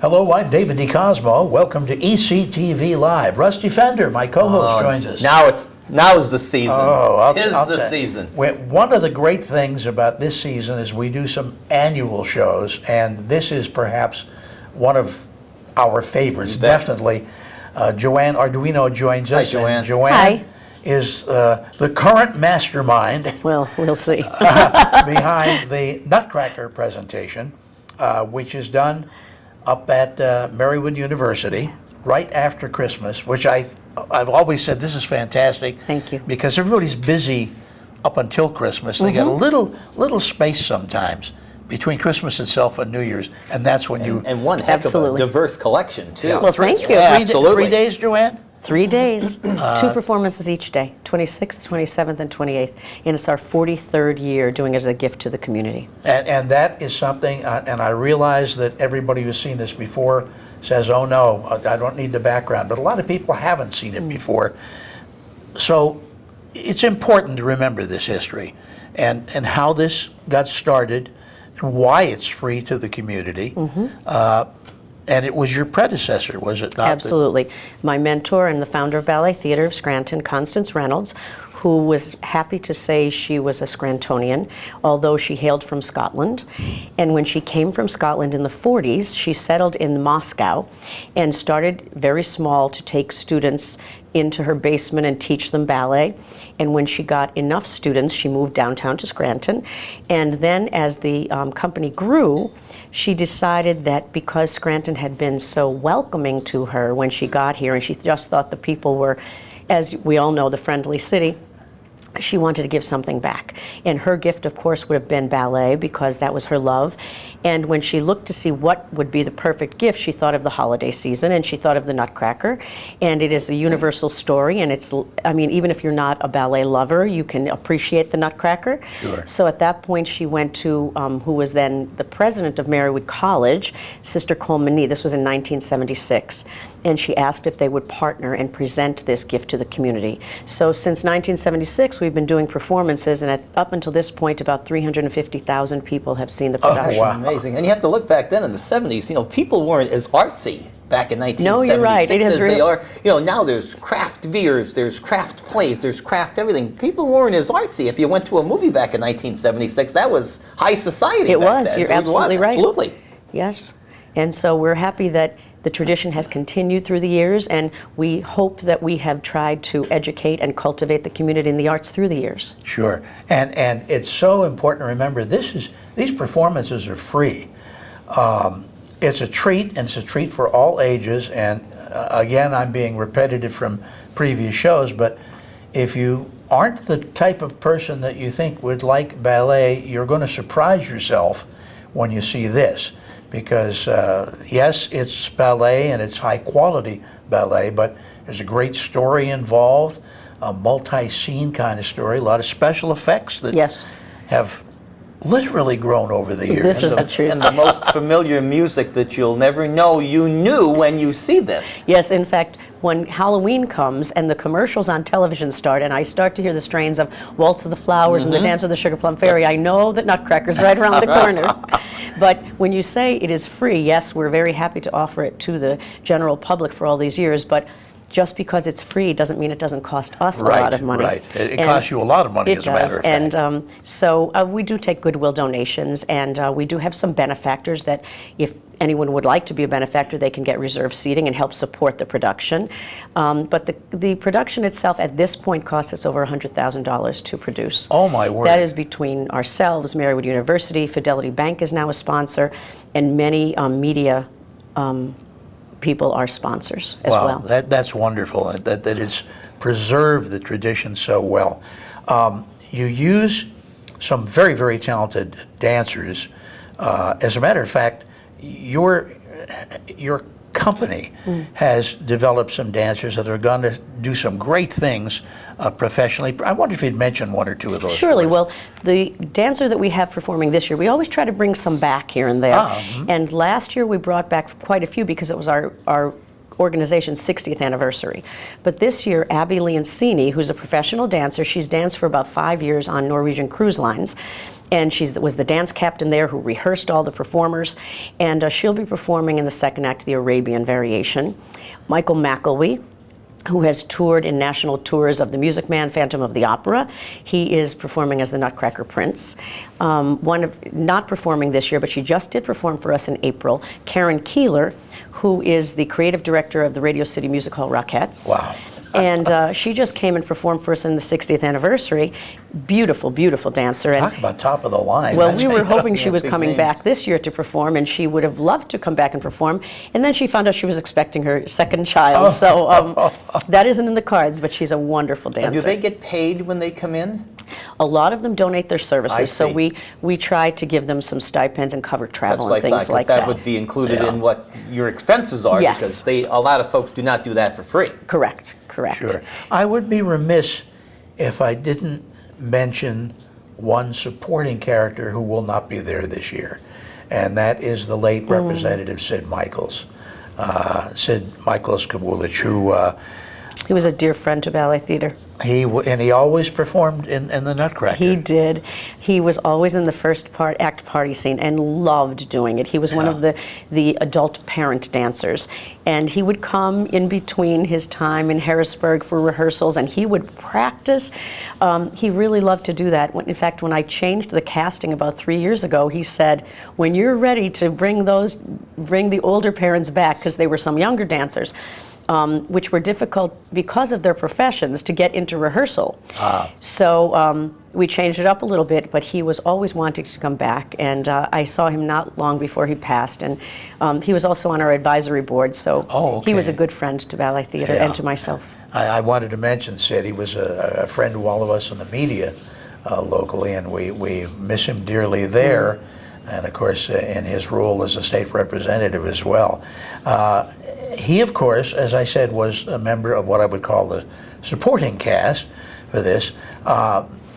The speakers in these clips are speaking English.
Hello, I'm David DeCosmo. Welcome to ECTV Live. Rusty Fender, my co-host, joins us. Now is the season. Oh, Tis the season. One of the great things about this season is we do some annual shows, and this is perhaps one of our favorites, definitely. Joanne Arduino joins us. Hi, Joanne. And Joanne Hi. is the current mastermind Well, we'll see. behind the Nutcracker presentation, which is done up at Marywood University right after Christmas, which I've always said this is fantastic. Thank you. Because everybody's busy up until Christmas. They get a little space sometimes between Christmas itself and New Year's, and that's when you... And one heck Absolutely. of a diverse collection, too. Yeah. Well, thank you. Yeah, absolutely. 3 days, Joanne? 3 days, 2 performances each day, 26th, 27th, and 28th. And it's our 43rd year doing it as a gift to the community. And that is something, and I realize that everybody who's seen this before says, oh no, I don't need the background, but a lot of people haven't seen it before. So it's important to remember this history and how this got started and why it's free to the community. And it was your predecessor, was it not? Absolutely. My mentor and the founder of Ballet Theater of Scranton, Constance Reynolds, who was happy to say she was a Scrantonian, although she hailed from Scotland. And when she came from Scotland in the 40s, she settled in Moscow and started very small to take students into her basement and teach them ballet. And when she got enough students, she moved downtown to Scranton. And then as the company grew, she decided that because Scranton had been so welcoming to her when she got here, and she just thought the people were, as we all know, the friendly city, she wanted to give something back. And her gift, of course, would have been ballet because that was her love. And when she looked to see what would be the perfect gift, she thought of the holiday season and she thought of the Nutcracker. And it is a universal story, and it's, I mean, even if you're not a ballet lover, you can appreciate the Nutcracker. Sure. So at that point, she went to, who was then the president of Marywood College, Sister Colmany. This was in 1976. And she asked if they would partner and present this gift to the community. So since 1976, we've been doing performances, and up until this point, about 350,000 people have seen the production. wow. Amazing. And you have to look back then in the 70s, you know, people weren't as artsy back in 1976 No, you're right. It as is they are. You know, now there's craft beers, there's craft plays, there's craft everything. People weren't as artsy. If you went to a movie back in 1976, that was high society. It back was. then. You're It absolutely was, right. Absolutely. Yes. And so we're happy that the tradition has continued through the years, and we hope that we have tried to educate and cultivate the community in the arts through the years. Sure, and it's so important to remember these performances are free. It's a treat, and it's a treat for all ages. And again, I'm being repetitive from previous shows, but if you aren't the type of person that you think would like ballet, you're going to surprise yourself when you see this. Because yes, it's ballet and it's high quality ballet, but there's a great story involved, a multi-scene kind of story, a lot of special effects that have literally grown over the years. This is the truth. And the most familiar music that you'll never know you knew when you see this. Yes, in fact, when Halloween comes and the commercials on television start, and I start to hear the strains of Waltz of the Flowers and the Dance of the Sugar Plum Fairy, I know that Nutcracker's right around the corner. But when you say it is free, yes, we're very happy to offer it to the general public for all these years, but just because it's free doesn't mean it doesn't cost us a lot of money. Right, it costs you a lot of money, as a matter of fact. And so we do take goodwill donations, and we do have some benefactors that if anyone would like to be a benefactor, they can get reserved seating and help support the production. But the production itself at this point costs us over $100,000 to produce. Oh my word. That is between ourselves, Marywood University, Fidelity Bank is now a sponsor, and many media people are sponsors as well. That's wonderful, that it's preserved the tradition so well. You use some very, very talented dancers. As a matter of fact, your company has developed some dancers that are going to do some great things professionally. I wonder if you'd mention one or two of those. Surely. Well, the dancer that we have performing this year, we always try to bring some back here and there. And last year we brought back quite a few because it was our organization's 60th anniversary. But this year, Abby Leoncini, who's a professional dancer, she's danced for about 5 years on Norwegian cruise lines, and she was the dance captain there who rehearsed all the performers, and she'll be performing in the second act of the Arabian Variation. Michael McElwee, who has toured in national tours of The Music Man, Phantom of the Opera. He is performing as the Nutcracker Prince. Not performing this year, but she just did perform for us in April, Karen Keeler, who is the creative director of the Radio City Music Hall Rockettes. Wow. And she just came and performed for us in the 60th anniversary. Beautiful, beautiful dancer. And Talk about top of the line. well, we were hoping she was big coming names. back this year to perform, and she would have loved to come back and perform. And then she found out she was expecting her second child. So that isn't in the cards, but she's a wonderful dancer. Do they get paid when they come in? A lot of them donate their services, I so see. we try to give them some stipends and cover travel That's and things like that that. would be included in what your expenses are, Yes. because a lot of folks do not do that for free. Correct. Sure. I would be remiss if I didn't mention one supporting character who will not be there this year, and that is the late Representative Sid Michaels. Sid Michaels Kawulich, who He was a dear friend to Ballet Theater. he always performed in the Nutcracker. He did. He was always in the first act party scene and loved doing it. He was one of the adult parent dancers. And he would come in between his time in Harrisburg for rehearsals, and he would practice. He really loved to do that. In fact, when I changed the casting about 3 years ago, he said, when you're ready to bring the older parents back, because they were some younger dancers, which were difficult because of their professions to get into rehearsal. So we changed it up a little bit, but he was always wanting to come back, and I saw him not long before he passed, and he was also on our advisory board, so he was a good friend to Ballet Theater and to myself. I wanted to mention Sid. He was a friend to all of us in the media locally, and we miss him dearly there. And of course, in his role as a state representative as well. He, of course, as I said, was a member of what I would call the supporting cast for this.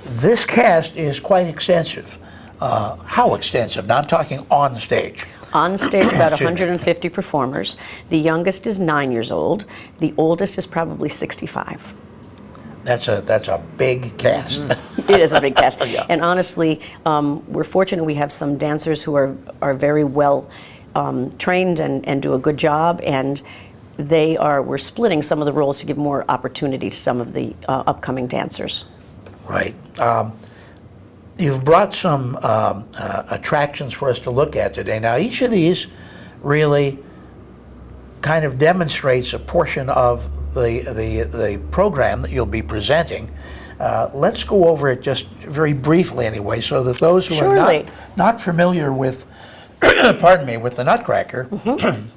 This cast is quite extensive. How extensive? Now I'm talking on stage. On stage, about Excuse me. 150 performers. The youngest is 9 years old. The oldest is probably 65. That's a big cast. It is a big cast. Yeah. And honestly, we're fortunate we have some dancers who are very well trained and do a good job, and we're splitting some of the roles to give more opportunity to some of the upcoming dancers. Right. You've brought some attractions for us to look at today. Now, each of these really kind of demonstrates a portion of the program that you'll be presenting. Let's go over it just very briefly anyway, so that those who Surely. are not familiar with, pardon me, with the Nutcracker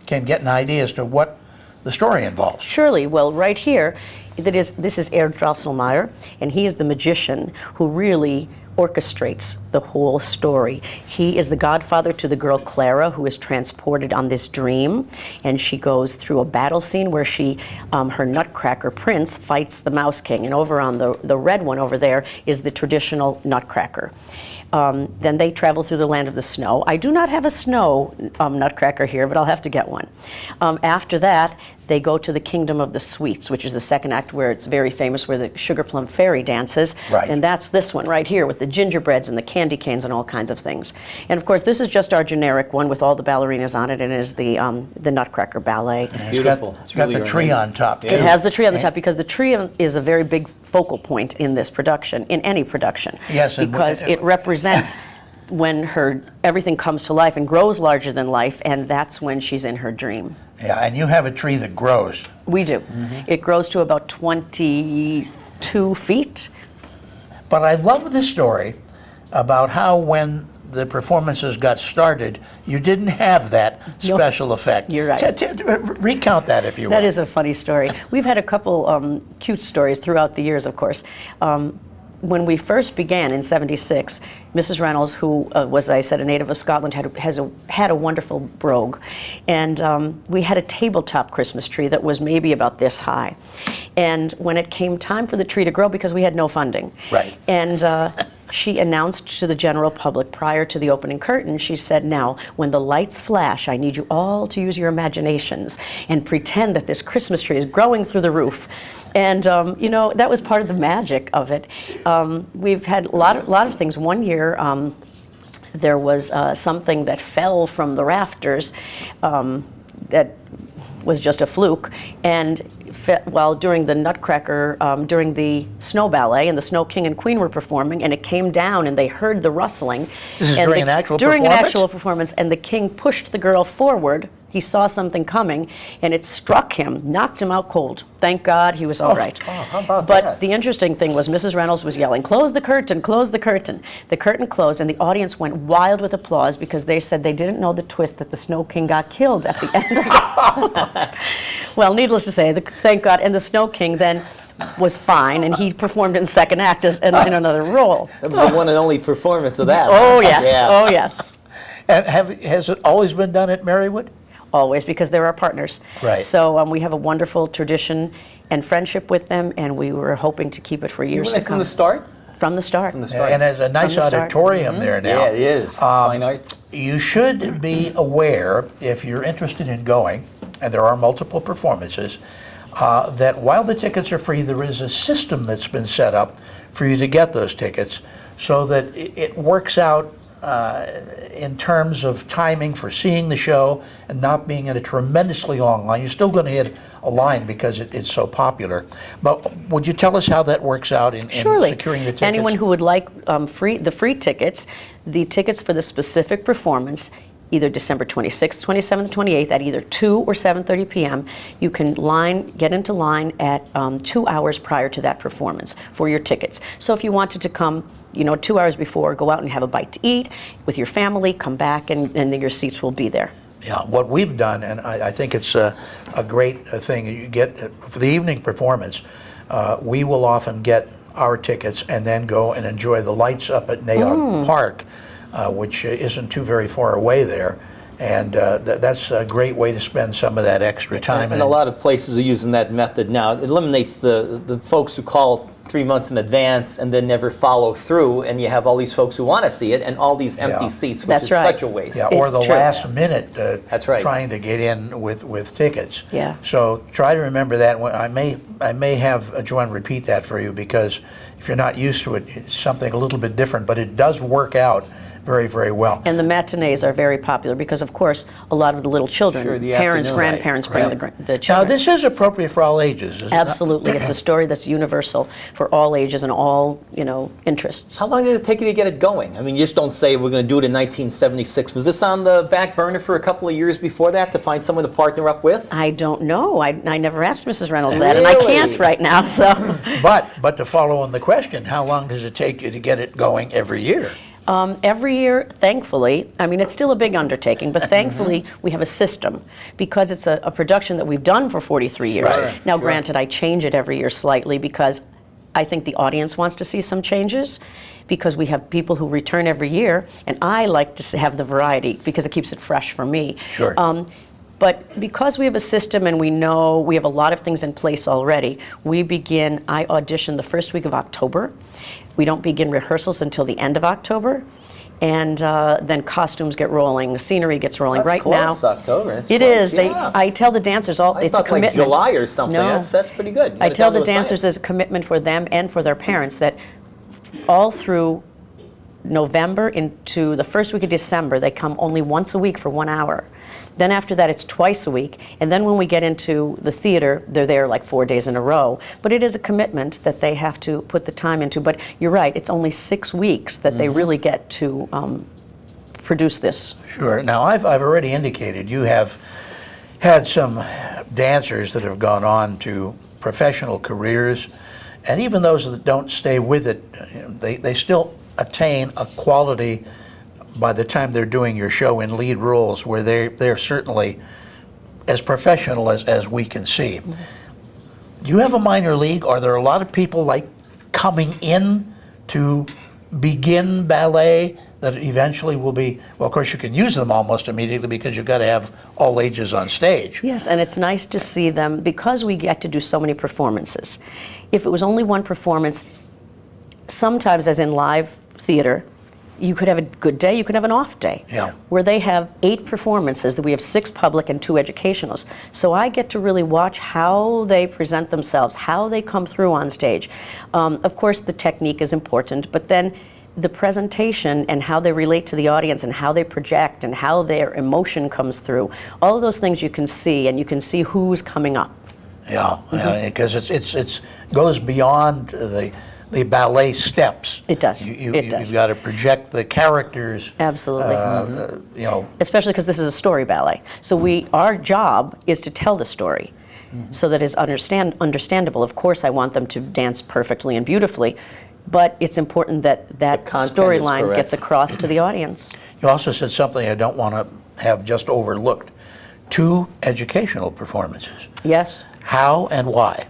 can get an idea as to what the story involves. Surely. Well, right here, this is Erd Drosselmeyer, and he is the magician who really orchestrates the whole story. He is the godfather to the girl Clara, who is transported on this dream, and she goes through a battle scene where her Nutcracker Prince fights the Mouse King, and over on the red one over there is the traditional Nutcracker. Then they travel through the land of the snow. I do not have a snow Nutcracker here, but I'll have to get one. After that, they go to the Kingdom of the Sweets, which is the second act where it's very famous, where the Sugar Plum Fairy dances. Right. And that's this one right here with the gingerbreads and the candy canes and all kinds of things. And of course, this is just our generic one with all the ballerinas on it, and it is the Nutcracker Ballet. Beautiful. It's got the tree on top, too. It has the tree on the top because the tree is a very big focal point in this production, in any production. Yes, and because it represents when everything comes to life and grows larger than life, and that's when she's in her dream. Yeah, and you have a tree that grows. We do. It grows to about 22 feet. But I love the story about how when the performances got started, you didn't have that special effect. You're right. Recount that, if you will. That is a funny story. We've had a couple cute stories throughout the years, of course. When we first began in '76, Mrs. Reynolds, who was, I said, a native of Scotland, had a wonderful brogue. And we had a tabletop Christmas tree that was maybe about this high. And when it came time for the tree to grow, because we had no funding. Right. And she announced to the general public prior to the opening curtain, she said, now, when the lights flash, I need you all to use your imaginations and pretend that this Christmas tree is growing through the roof. And, you know, that was part of the magic of it. We've had a lot of things. One year, there was something that fell from the rafters that was just a fluke, and while during the Nutcracker, during the Snow Ballet, and the Snow King and Queen were performing, and it came down, and they heard the rustling. This is and during an actual performance? During an actual performance, and the king pushed the girl forward. He saw something coming, and it struck him, knocked him out cold. Thank God he was all right. Oh, how about but that? the interesting thing was Mrs. Reynolds was yelling, close the curtain, close the curtain. The curtain closed, and the audience went wild with applause because they said they didn't know the twist that the Snow King got killed at the end of it. Well, needless to say, thank God, and the Snow King then was fine, and he performed in second act in another role. That was the one and only performance of that. Oh, yes, Yeah. oh, yes. And has it always been done at Marywood? Always, because they're our partners. Right. So we have a wonderful tradition and friendship with them, and we were hoping to keep it for You years were to there come. from the start? From the start. From the start. And there's a nice From the start. auditorium there now. Yeah, it is. Fine arts. You should be aware, if you're interested in going, and there are multiple performances, that while the tickets are free, there is a system that's been set up for you to get those tickets so that it works out in terms of timing for seeing the show and not being in a tremendously long line. You're still going to hit a line because it's so popular. But would you tell us how that works out in Surely. securing the tickets? Anyone who would like the free tickets, the tickets for the specific performance, either December 26th, 27th, 28th at either 2 or 7:30 p.m. You can get into line at 2 hours prior to that performance for your tickets. So if you wanted to come, 2 hours before, go out and have a bite to eat with your family, come back, and then your seats will be there. Yeah, what we've done, and I think it's a great thing, you get, for the evening performance, we will often get our tickets and then go and enjoy the lights up at Nayog Park, which isn't too very far away there. And that's a great way to spend some of that extra time. And a lot of places are using that method now. It eliminates the folks who call 3 months in advance and then never follow through, and you have all these folks who want to see it and all these empty seats, which That's is right. such a waste. Yeah, or the It's true. last minute That's right. trying to get in with tickets. Yeah. So try to remember that. I may have Joanne repeat that for you, because if you're not used to it, it's something a little bit different, but it does work out very, very well. And the matinees are very popular because, of course, a lot of the little children, Sure, the parents, afternoon. grandparents bring the Now, children. this is appropriate for all ages, isn't it? Absolutely. It's a story that's universal for all ages and all, interests. How long did it take you to get it going? I mean, you just don't say we're going to do it in 1976. Was this on the back burner for a couple of years before that to find someone to partner up with? I don't know. I never asked Mrs. Reynolds that, and I Really? can't right now, so. But to follow on the question, how long does it take you to get it going every year? Every year, thankfully, I mean, it's still a big undertaking, but thankfully, we have a system because it's a production that we've done for 43 years. Right. Now, Sure. granted, I change it every year slightly because I think the audience wants to see some changes, because we have people who return every year, and I like to have the variety because it keeps it fresh for me. Sure. But because we have a system and we know we have a lot of things in place already, I audition the first week of October. We don't begin rehearsals until the end of October. And then costumes get rolling, scenery gets rolling. That's right close, now, October. It's it close, is. yeah. I tell the dancers I it's a thought commitment. like July or something. No. That's pretty good. You I got it tell down to the a dancers science. as a commitment for them and for their parents that all through November into the first week of December, they come only once a week for 1 hour. Then after that, it's twice a week. And then when we get into the theater, they're there like 4 days in a row. But it is a commitment that they have to put the time into. But you're right, it's only 6 weeks that they really get to produce this. Sure. Now, I've already indicated you have had some dancers that have gone on to professional careers, and even those that don't stay with it, they still attain a quality by the time they're doing your show in lead roles where they're certainly as professional as we can see. Do you have a minor league? Are there a lot of people like coming in to begin ballet that eventually will be, well, of course you can use them almost immediately because you've got to have all ages on stage. Yes, and it's nice to see them because we get to do so many performances. If it was only one performance, sometimes, as in live theater, you could have a good day, you could have an off day. Yeah. Where they have 8 performances, that we have 6 public and 2 educationals. So I get to really watch how they present themselves, how they come through on stage. Of course, the technique is important, but then the presentation and how they relate to the audience and how they project and how their emotion comes through, all of those things you can see, and you can see who's coming up. Yeah, because it's goes beyond the ballet steps. It does. It does. You've got to project the characters. Absolutely. You know, Especially because this is a story ballet. So our job is to tell the story so that it's understandable. Of course, I want them to dance perfectly and beautifully, but it's important that that content is storyline correct. gets across to the audience. you also said something I don't want to have just overlooked. 2 educational performances. Yes. How and why?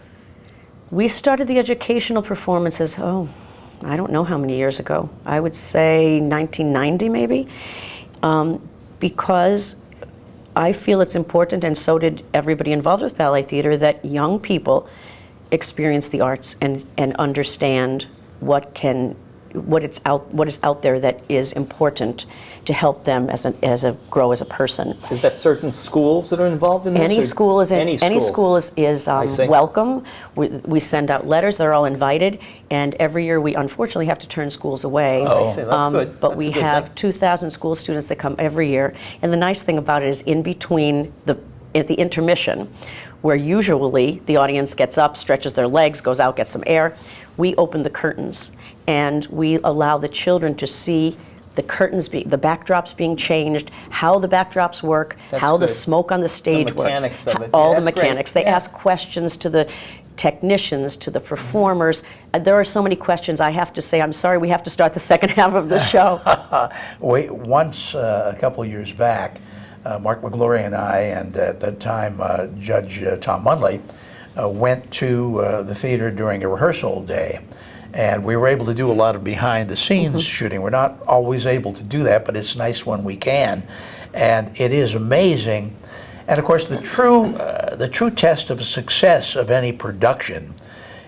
We started the educational performances, I don't know how many years ago. I would say 1990 maybe, because I feel it's important, and so did everybody involved with ballet theater, that young people experience the arts and understand what is out there that is important to help them grow as a person. Is that certain schools that are involved in this? Any or- school is any school is see. welcome. We send out letters; they're all invited, and every year we unfortunately have to turn schools away. I see. That's good. But That's we a good have thing. 2,000 school students that come every year, and the nice thing about it is in between at the intermission, where usually the audience gets up, stretches their legs, goes out, gets some air. We open the curtains, and we allow the children to see the curtains, the backdrops being changed, how the backdrops work, That's how the good. smoke on the stage mechanics works, of it. all Yeah, the that's great. mechanics. They Yeah. ask questions to the technicians, to the performers. There are so many questions. I have to say, I'm sorry, we have to start the second half of the show. Once, a couple of years back, Mark McGlory and I, and at that time Judge Tom Munley, went to the theater during a rehearsal day. And we were able to do a lot of behind-the-scenes shooting. We're not always able to do that, but it's nice when we can. And it is amazing. And of course, the true test of success of any production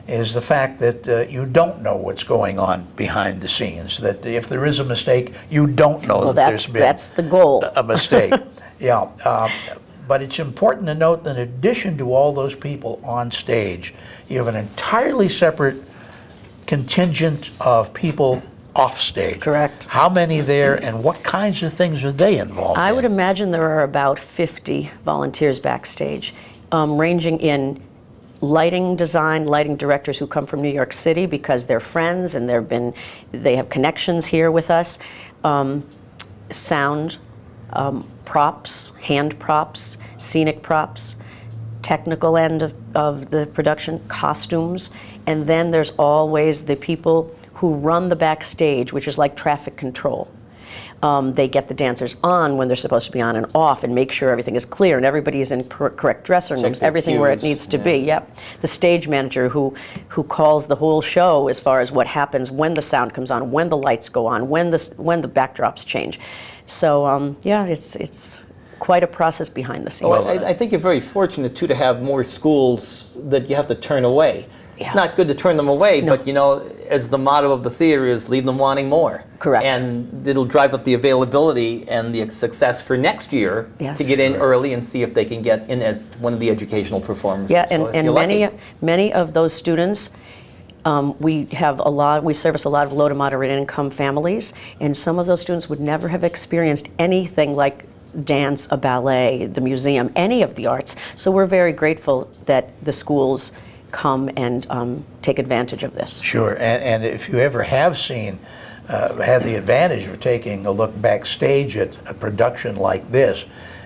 is the fact that you don't know what's going on behind the scenes. That if there is a mistake, you don't know Well, that there's been that's the goal. a mistake. Yeah. But it's important to note that in addition to all those people on stage, you have an entirely separate contingent of people off stage. Correct. How many there, and what kinds of things are they involved in? I would imagine there are about 50 volunteers backstage, ranging in lighting design, lighting directors who come from New York City because they're friends and they have connections here with us, sound, props, hand props, scenic props, technical end of the production, costumes, and then there's always the people who run the backstage, which is like traffic control. They get the dancers on when they're supposed to be on and off and make sure everything is clear and everybody's in correct dressing rooms, their everything where it cues, needs to yeah. be. Yep. The stage manager who calls the whole show as far as what happens when the sound comes on, when the lights go on, when the backdrops change. So yeah, it's quite a process behind the scenes. Well, I think you're very fortunate, too, to have more schools that you have to turn away. Yeah. It's not good to turn them away, No. but, as the motto of the theater is, leave them wanting more. Correct. And it'll drive up the availability and the success for next year Yes. to get in early and see if they can get in as one of the educational performers. Yeah, So if and you're lucky. many of those students, we service a lot of low to moderate income families, and some of those students would never have experienced anything like dance, a ballet, the museum, any of the arts. So we're very grateful that the schools come and take advantage of this. Sure, and if you ever have had the advantage of taking a look backstage at a production like this,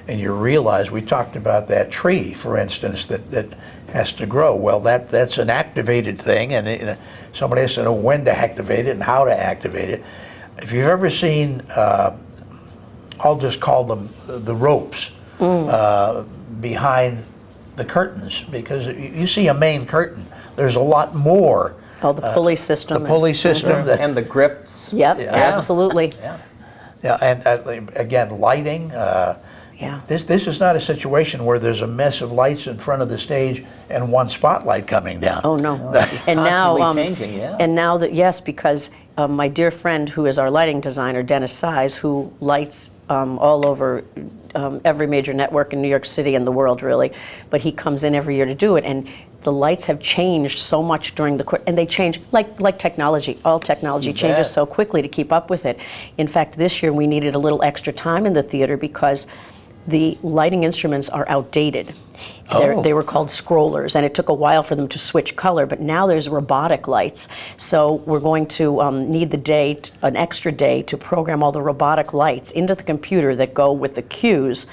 and you realize, we talked about that tree, for instance, that has to grow. Well, that's an activated thing, and somebody has to know when to activate it and how to activate it. If you've ever seen, I'll just call them the ropes behind the curtains, because you see a main curtain, there's a lot more. Oh, the pulley system. The pulley system. that- And the grips. Yep, Yeah. absolutely. Yeah, and again, lighting, Yeah. This is not a situation where there's a mess of lights in front of the stage and one spotlight coming down. Oh, no. It's And now, constantly changing, yeah. And now that, yes, because my dear friend who is our lighting designer, Dennis Size, who lights all over every major network in New York City and the world, really, but he comes in every year to do it, and the lights have changed so much during the course, and they change like technology. All technology changes so quickly to keep up with it. In fact, this year we needed a little extra time in the theater because the lighting instruments are outdated. They were called scrollers, and it took a while for them to switch color, but now there's robotic lights. So we're going to need an extra day to program all the robotic lights into the computer that go with the cues.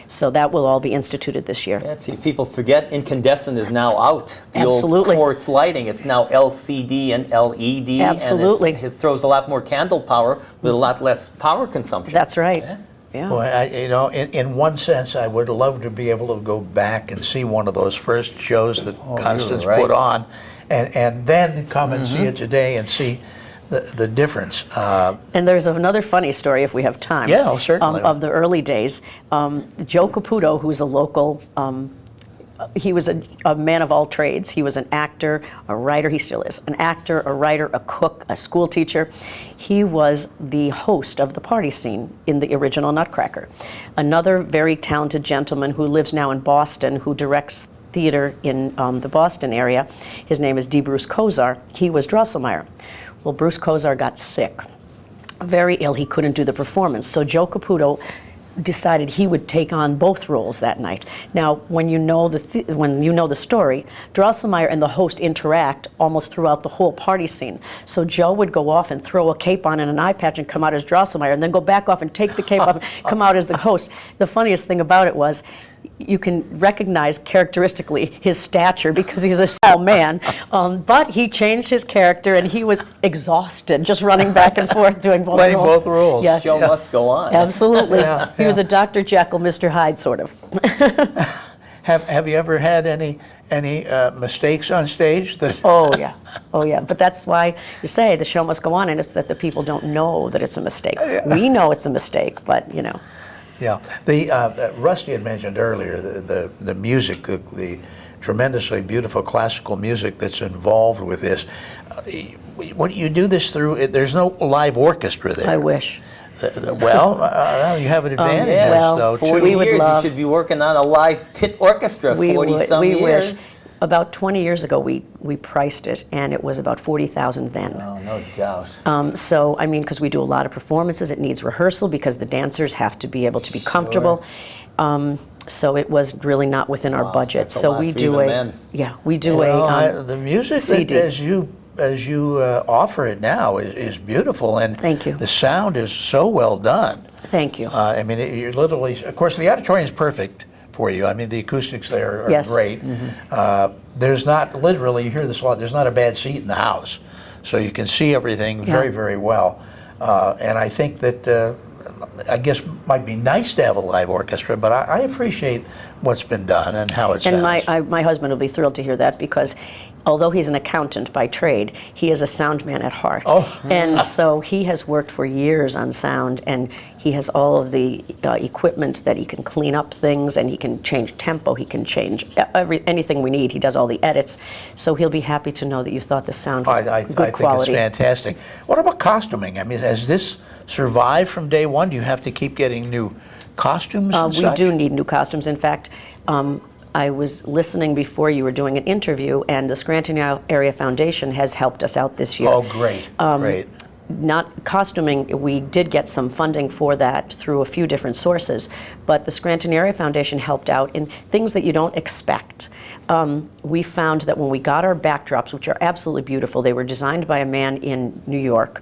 So that will all be instituted this year. Yeah, see, people forget incandescent is now out. The Absolutely. old quartz lighting, it's now LCD and LED. Absolutely. And it throws a lot more candle power with a lot less power consumption. That's right. Yeah. Yeah. Well, in one sense, I would love to be able to go back and see one of those first shows that Constance right. put on, and then come and see it today and see the difference. And there's another funny story, if we have time. Yeah, oh, certainly. Of the early days. Joe Caputo, who's a local, he was a man of all trades. He was an actor, a writer, he still is, an actor, a writer, a cook, a school teacher. He was the host of the party scene in the original Nutcracker. Another very talented gentleman who lives now in Boston, who directs theater in the Boston area, his name is D. Bruce Kozar. He was Drosselmeyer. Well, Bruce Kozar got sick, very ill. He couldn't do the performance. So Joe Caputo decided he would take on both roles that night. Now, when you know the story, Drosselmeyer and the host interact almost throughout the whole party scene. So Joe would go off and throw a cape on and an eye patch and come out as Drosselmeyer, and then go back off and take the cape off and come out as the host. The funniest thing about it was, you can recognize characteristically his stature because he's a small man, but he changed his character and he was exhausted just running back and forth doing both Playing roles. both roles. Yeah. Show must go on. Absolutely. Yeah, He was a Dr. Jekyll, Mr. Hyde sort of. Have you ever had any mistakes on stage? Oh yeah. But that's why you say the show must go on, and it's that the people don't know that it's a mistake. We know it's a mistake, but you know. Yeah, the Rusty had mentioned earlier the music, the tremendously beautiful classical music that's involved with this. What do you do this through? There's no live orchestra there. I wish. Well, you have an advantage, well, though, 40 too. we would years, love- you should be working on a live pit orchestra, 40-some we years. wish. About 20 years ago, we priced it, and it was about $40,000 then. Oh, no doubt. So, I mean, because we do a lot of performances, it needs rehearsal because the dancers have to be able to be comfortable. So it was really not within our budget. that's a So lot we for do even then. we do The music CD. that as you offer it now is beautiful, and Thank you. the sound is so well done. Thank you. I mean, you're literally, of course, the auditorium is perfect for you. I mean, the acoustics there are Yes. great. There's not, literally, you hear this a lot, there's not a bad seat in the house. So you can see everything very, very well. And I think that, I guess, might be nice to have a live orchestra, but I appreciate what's been done and how it sounds. And my husband will be thrilled to hear that because although he's an accountant by trade, he is a sound man at heart. Oh. And so he has worked for years on sound, and he has all of the equipment that he can clean up things, and he can change tempo, he can change anything we need. He does all the edits. So he'll be happy to know that you thought the sound was I good think quality. it's fantastic. What about costuming? I mean, has this survived from day one? Do you have to keep getting new costumes and We such? do need new costumes. In fact, I was listening before you were doing an interview, and the Scranton Area Foundation has helped us out this year. Oh, great, great. Not costuming, we did get some funding for that through a few different sources, but the Scranton Area Foundation helped out in things that you don't expect. We found that when we got our backdrops, which are absolutely beautiful, they were designed by a man in New York,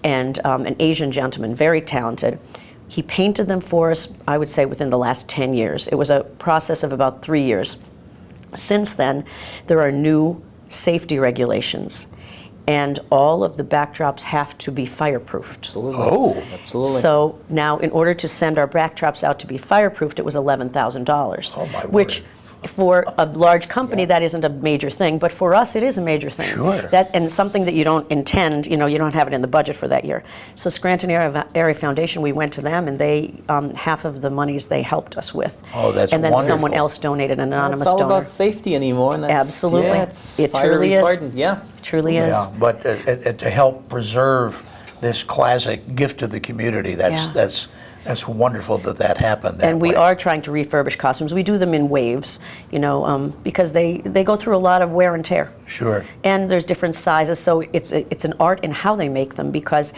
and an Asian gentleman, very talented. He painted them for us, I would say, within the last 10 years. It was a process of about 3 years. Since then, there are new safety regulations, and all of the backdrops have to be fireproofed. Absolutely. Oh. Absolutely. So now, in order to send our backdrops out to be fireproofed, it was $11,000. Oh, my Which, word. For a large company, that isn't a major thing, but for us, it is a major thing. Sure. And something that you don't intend, you don't have it in the budget for that year. So Scranton Area Foundation, we went to them, and they, half of the monies they helped us with. Oh, that's And then someone wonderful. else donated, an anonymous It's all donor. about safety anymore, and that's, Absolutely. yeah, it's It fire truly is. retardant. Yeah. Truly is. Yeah, but to help preserve this classic gift to the community, that's wonderful that happened that And we way. are trying to refurbish costumes. We do them in waves, because they go through a lot of wear and tear. Sure. And there's different sizes, so it's an art in how they make them, because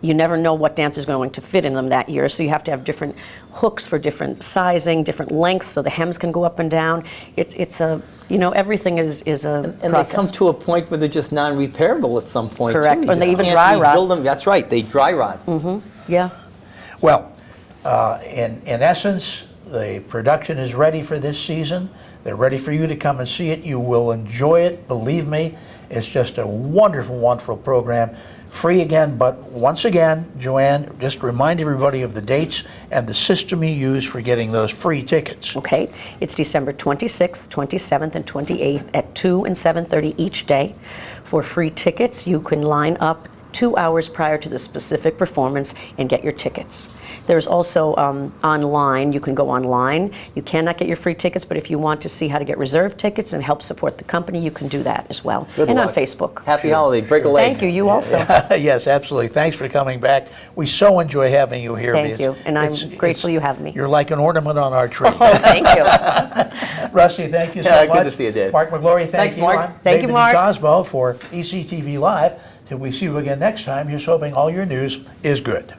you never know what dance is going to fit in them that year. So you have to have different hooks for different sizing, different lengths, so the hems can go up and down. It's a everything is a And process. they come to a point where they're just non-repairable at some point. Correct. Too. You Or they just even can't dry rot. rebuild them. That's right. They dry rot. Yeah. Well, in essence, the production is ready for this season. They're ready for you to come and see it. You will enjoy it, believe me. It's just a wonderful, wonderful program. Free again, but once again, Joanne, just remind everybody of the dates and the system you use for getting those free tickets. Okay, it's December 26th, 27th, and 28th at 2 and 7:30 each day. For free tickets, you can line up 2 hours prior to the specific performance and get your tickets. There's also online, you can go online. You cannot get your free tickets, but if you want to see how to get reserved tickets and help support the company, you can do that as well. Good and luck. on Facebook. Happy holiday. Break a leg. Thank you, you also. Yes, absolutely. Thanks for coming back. We so enjoy having you here. Thank because you, and I'm grateful you have me. You're like an ornament on our tree. Oh, thank you. Rusty, thank you so Yeah, much. good to see you, Dave. Mark McGlory, thank Thanks, you. Mark. I'm Thank you, David Mark. Cosmo for ECTV Live. Till we see you again next time, just hoping all your news is good.